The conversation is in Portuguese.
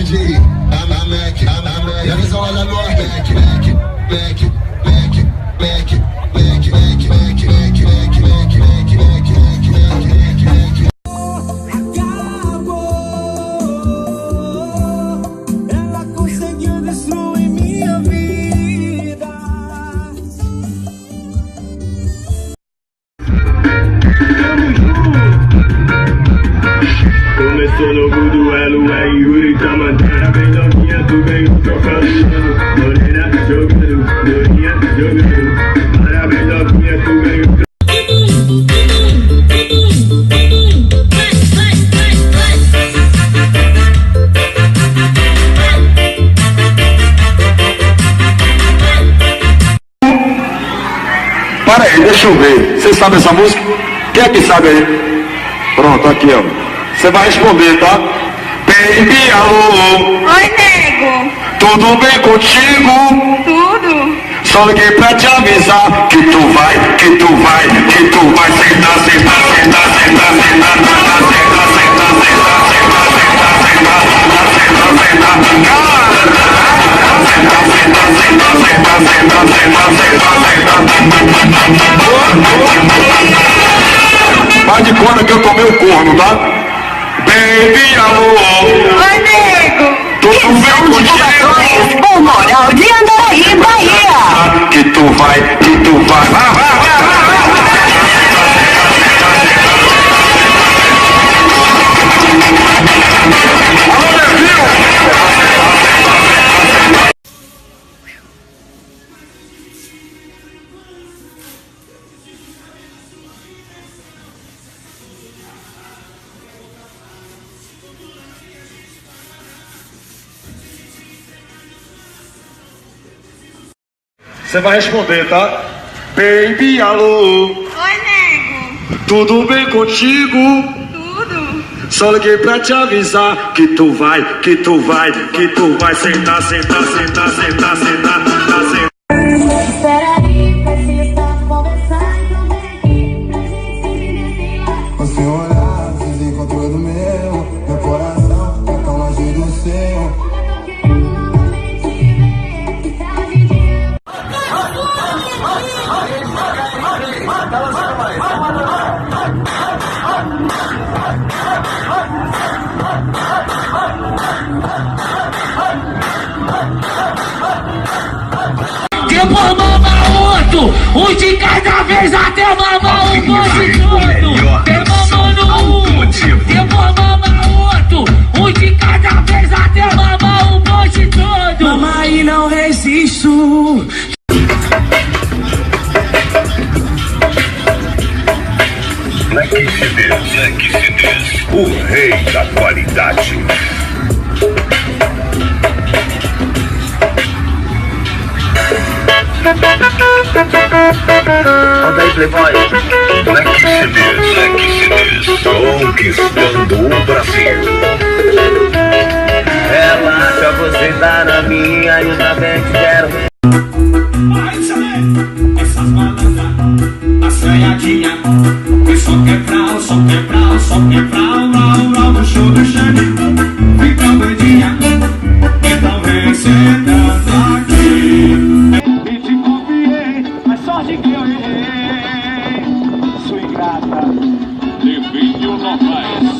DJ, a Mac, e a visão lá da Norte, Mac. Ela conseguiu destruir minha vida. Começou novo duelo, é Yuri Tamanteira. Bem novinha, tu ganhou troféu chano. Morena jogando, Dorinha jogando. Parabéns novinha, tu ganhou. Para aí, deixa eu ver. Você sabe essa música? Quem é que sabe aí? Pronto, aqui ó. Você vai responder, tá? Baby, alô. Oi, nego. Tudo bem contigo? Tudo? Só liguei pra te avisar que tu vai sentar, Faz de conta que eu tomei o corno, tá? Baby, alô. Oi, nego. Tudo bem contigo? O Moral de Andaraí, Bahia. Que tu vai. Você vai responder, tá? Baby, alô. Oi, nego. Tudo bem contigo? Tudo? Só liguei pra te avisar que tu vai sentar. Espera aí, precisa conversar, então vem aqui pra gente se divertir lá. O seu olhar desencontrou do meu coração tá tão longe do seu. Eu tô querendo novamente ver que tal de dia. Depois mama outro, um de cada vez até mamar o bonde todo. Tem mamando um, depois mama outro, um de cada vez até mamar o bonde todo. Mama e não resisto. Black CDs, o rei da qualidade. Roda aí, Playboy. Black CDs, conquistando o Brasil. Relaxa, você tá na minha, ainda bem que quero. Essas malandras, assanhadinha. Foi só quebrar, rau, no show do Xande. Fica bandinha, então vem sentando aqui. E te confiei, mas sorte que eu errei. Sou ingrata, Levinho Novaes.